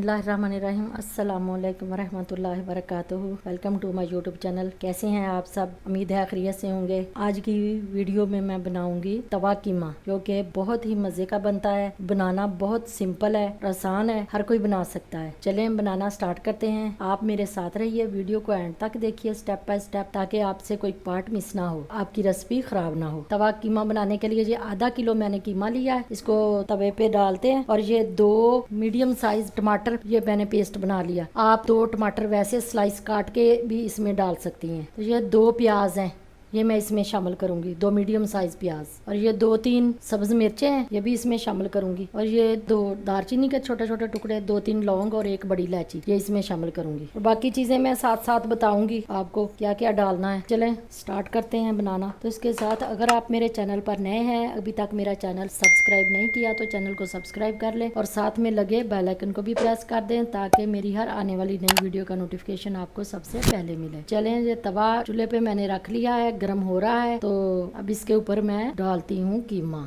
बिस्मिल्लाहिर्रहमानिर्रहीम अस्सलामुअलैकुम वरहमतुल्लाहि वबरकातुहू। Welcome to my YouTube channel. कैसे हैं आप सब? उम्मीद है खैरियत से होंगे। आज की वीडियो में मैं बनाऊंगी तवा कीमा, जो कि बहुत ही मज़े का बनता है। बनाना बहुत सिंपल है, आसान है, हर कोई बना सकता है। चलें बनाना स्टार्ट करते हैं। आप मेरे साथ रहिए, वीडियो को एंड तक देखिए स्टेप बाय स्टेप, ताकि आपसे कोई पार्ट मिस ना हो, आपकी रेसिपी खराब ना हो। तवा कीमा बनाने के लिए ये आधा किलो मैंने कीमा लिया है। इसको तवे पे डालते हैं और ये 2 मीडियम साइज टमाटर ये मैंने पेस्ट बना लिया। आप 2 टमाटर वैसे स्लाइस काट के भी इसमें डाल सकती हैं। तो ये 2 प्याज हैं, ये मैं इसमें शामिल करूंगी, 2 मीडियम साइज प्याज। और ये 2-3 सब्ज मिर्चें हैं, ये भी इसमें शामिल करूंगी। और ये 2 दालचीनी के छोटे छोटे टुकड़े, 2-3 लौंग और 1 बड़ी इलायची, ये इसमें शामिल करूंगी। और बाकी चीजें मैं साथ साथ बताऊंगी आपको क्या क्या डालना है। चलें स्टार्ट करते हैं बनाना। तो इसके साथ अगर आप मेरे चैनल पर नए हैं, अभी तक मेरा चैनल सब्सक्राइब नहीं किया, तो चैनल को सब्सक्राइब कर लें और साथ में लगे बेल आइकन को भी प्रेस कर दें, ताकि मेरी हर आने वाली नई वीडियो का नोटिफिकेशन आपको सबसे पहले मिले। चलें, ये तवा चूल्हे पे मैंने रख लिया है, गर्म हो रहा है। तो अब इसके ऊपर मैं डालती हूँ कीमा।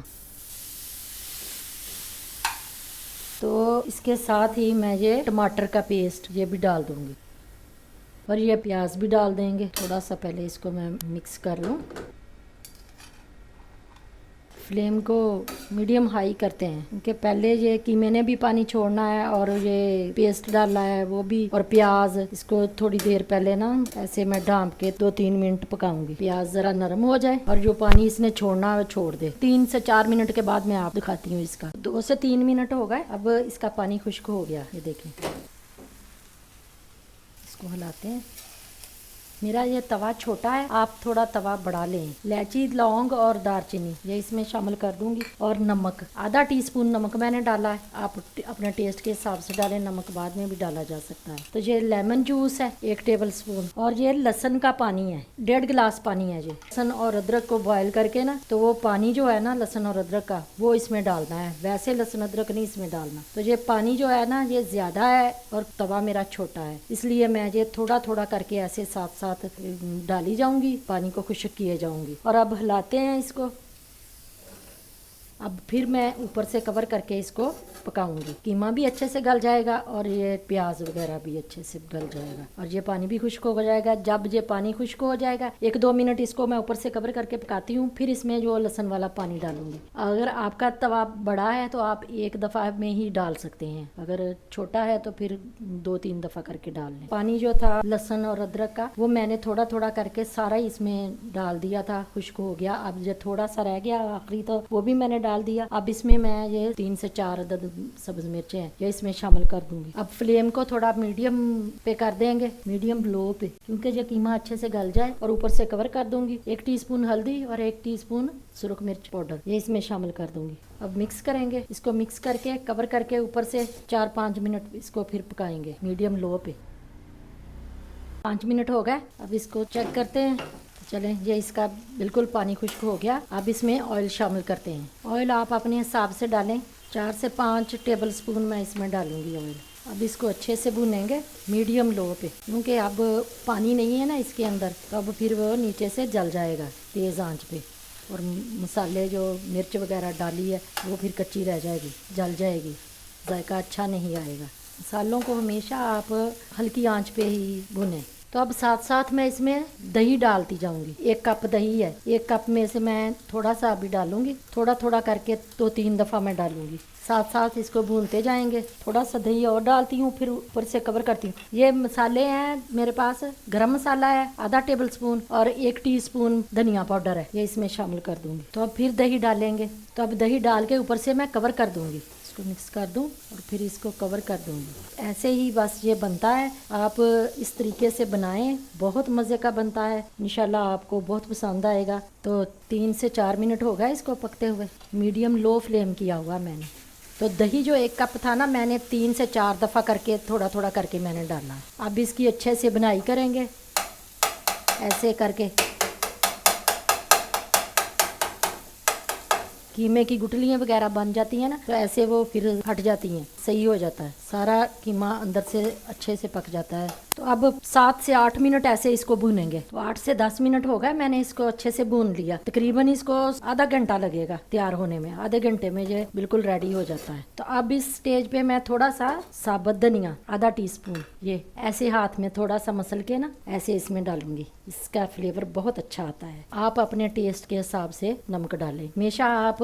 तो इसके साथ ही मैं ये टमाटर का पेस्ट ये भी डाल दूंगी और ये प्याज भी डाल देंगे। थोड़ा सा पहले इसको मैं मिक्स कर लूँ। फ्लेम को मीडियम हाई करते हैं, क्योंकि पहले ये कीमे ने भी पानी छोड़ना है और ये पेस्ट डाला है वो भी, और प्याज इसको थोड़ी देर पहले ना ऐसे मैं ढांप के 2-3 मिनट पकाऊंगी। प्याज जरा नरम हो जाए और जो पानी इसने छोड़ना है वो छोड़ दे। 3 से 4 मिनट के बाद मैं आप दिखाती हूँ इसका। 2 से 3 मिनट हो गए, अब इसका पानी खुश्क हो गया। ये देखें, इसको हिलाते हैं। मेरा ये तवा छोटा है, आप थोड़ा तवा बढ़ा लें। इलायची, लौंग और दालचीनी ये इसमें शामिल कर दूंगी। और नमक, आधा टीस्पून नमक मैंने डाला है। आप अपने टेस्ट के हिसाब से डालें, नमक बाद में भी डाला जा सकता है। तो ये लेमन जूस है 1 टेबल स्पून। और ये लहसुन का पानी है, 1.5 गिलास पानी है। ये लहसुन और अदरक को बॉयल करके ना, तो वो पानी जो है ना लहसुन और अदरक का, वो इसमें डालना है। वैसे लहसुन अदरक नहीं इसमें डालना। तो ये पानी जो है ना ये ज्यादा है और तवा मेरा छोटा है, इसलिए मैं ये थोड़ा थोड़ा करके ऐसे साथ साथ डाली जाऊंगी, पानी को खुश्क किए जाऊंगी। और अब हिलाते हैं इसको। अब फिर मैं ऊपर से कवर करके इसको पकाऊंगी। कीमा भी अच्छे से गल जाएगा और ये प्याज वगैरह भी अच्छे से गल जाएगा और ये पानी भी खुश्क हो जाएगा। जब ये पानी खुश्क हो जाएगा 1-2 मिनट इसको मैं ऊपर से कवर करके पकाती हूँ। फिर इसमें जो लहसुन वाला पानी डालूंगी। अगर आपका तवा बड़ा है तो आप एक दफ़ा में ही डाल सकते हैं, अगर छोटा है तो फिर 2-3 दफ़ा करके डाल लें। पानी जो था लहसुन और अदरक का, वो मैंने थोड़ा थोड़ा करके सारा ही इसमें डाल दिया था, खुश्क हो गया। अब जो थोड़ा सा रह गया आखिरी, तो वो भी मैंने डाल दिया। अब इसमें मैं ये 3 से 4 अदद सब्ज मिर्चें हैं, ये इसमें शामिल कर दूंगी। अब फ्लेम को थोड़ा मीडियम पे कर देंगे, मीडियम लो पे, क्योंकि ये कीमा अच्छे से गल जाए। और ऊपर से कवर कर दूंगी। 1 टीस्पून हल्दी और 1 टीस्पून सुरख मिर्च पाउडर ये इसमें शामिल कर दूंगी। अब मिक्स करेंगे। इसको मिक्स करके कवर करके ऊपर से 4-5 मिनट इसको फिर पकाएंगे मीडियम लो पे। 5 मिनट हो गए, अब इसको चेक करते हैं। चलें, ये इसका बिल्कुल पानी खुश्क हो गया। अब इसमें ऑयल शामिल करते हैं। ऑयल आप अपने हिसाब से डालें, 4 से 5 टेबल स्पून मैं इसमें डालूंगी ऑयल। अब इसको अच्छे से भूनेंगे मीडियम लो पे, क्योंकि अब पानी नहीं है ना इसके अंदर, तो अब फिर वो नीचे से जल जाएगा तेज़ आंच पे। और मसाले जो मिर्च वगैरह डाली है वो फिर कच्ची रह जाएगी, जल जाएगी, जायका अच्छा नहीं आएगा। मसालों को हमेशा आप हल्की आंच पे ही भुनें। तो अब साथ साथ मैं इसमें दही डालती जाऊंगी। 1 कप दही है, 1 कप में से मैं थोड़ा सा अभी डालूंगी, थोड़ा थोड़ा करके 2-3 दफ़ा मैं डालूंगी। साथ साथ इसको भूनते जाएंगे। थोड़ा सा दही और डालती हूँ, फिर ऊपर से कवर करती हूँ। ये मसाले हैं मेरे पास, गरम मसाला है आधा टेबल स्पून और 1 टीस्पून धनिया पाउडर है, ये इसमें शामिल कर दूंगी। तो अब फिर दही डालेंगे। तो अब दही डाल के ऊपर से मैं कवर कर दूंगी, इसको मिक्स कर दूं और फिर इसको कवर कर दूंगी। ऐसे ही बस ये बनता है। आप इस तरीके से बनाएं, बहुत मज़े का बनता है। इंशाल्लाह आपको बहुत पसंद आएगा। तो 3 से 4 मिनट हो गए इसको पकते हुए, मीडियम लो फ्लेम किया हुआ मैंने। तो दही जो 1 कप था ना, मैंने 3 से 4 दफ़ा करके थोड़ा थोड़ा करके मैंने डाला। अब इसकी अच्छे से बुनाई करेंगे ऐसे करके। कीमे की गुठलियाँ वगैरह बन जाती हैं ना, तो ऐसे वो फिर हट जाती हैं, सही हो जाता है। सारा कीमा अंदर से अच्छे से पक जाता है। तो अब 7 से 8 मिनट ऐसे इसको भूनेंगे। तो 8 से 10 मिनट हो गए, मैंने इसको अच्छे से भून लिया। तकरीबन इसको आधा घंटा लगेगा तैयार होने में, आधे घंटे में ये बिल्कुल रेडी हो जाता है। तो अब इस स्टेज पे मैं थोड़ा सा साबुत धनिया आधा टीस्पून ये ऐसे हाथ में थोड़ा सा मसल के ना ऐसे इसमें डालूंगी। इसका फ्लेवर बहुत अच्छा आता है। आप अपने टेस्ट के हिसाब से नमक डालें। हमेशा आप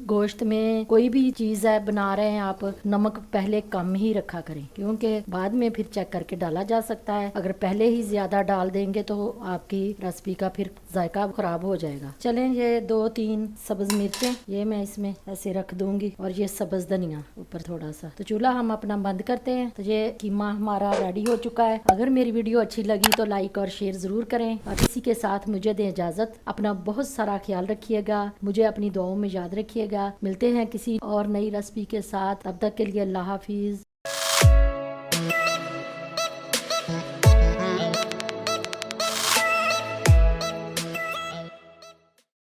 गोश्त में कोई भी चीज़ है बना रहे हैं आप, नमक पहले कम ही रखा करें, क्योंकि बाद में फिर चेक करके डाला जा सकता है। अगर पहले ही ज्यादा डाल देंगे तो आपकी रेसिपी का फिर जायका खराब हो जाएगा। चलें, ये 2-3 सब्ज मिर्चें ये मैं इसमें ऐसे रख दूंगी और ये सब्ज धनिया ऊपर थोड़ा सा। तो चूल्हा हम अपना बंद करते हैं। तो ये कीमा हमारा रेडी हो चुका है। अगर मेरी वीडियो अच्छी लगी तो लाइक और शेयर जरूर करें और इसी के साथ मुझे दें इजाजत। अपना बहुत सारा ख्याल रखिएगा, मुझे अपनी दुआओं में याद रखिएगा। मिलते हैं किसी और नई रेसिपी के साथ, तब तक के लिए अल्लाह हाफिज।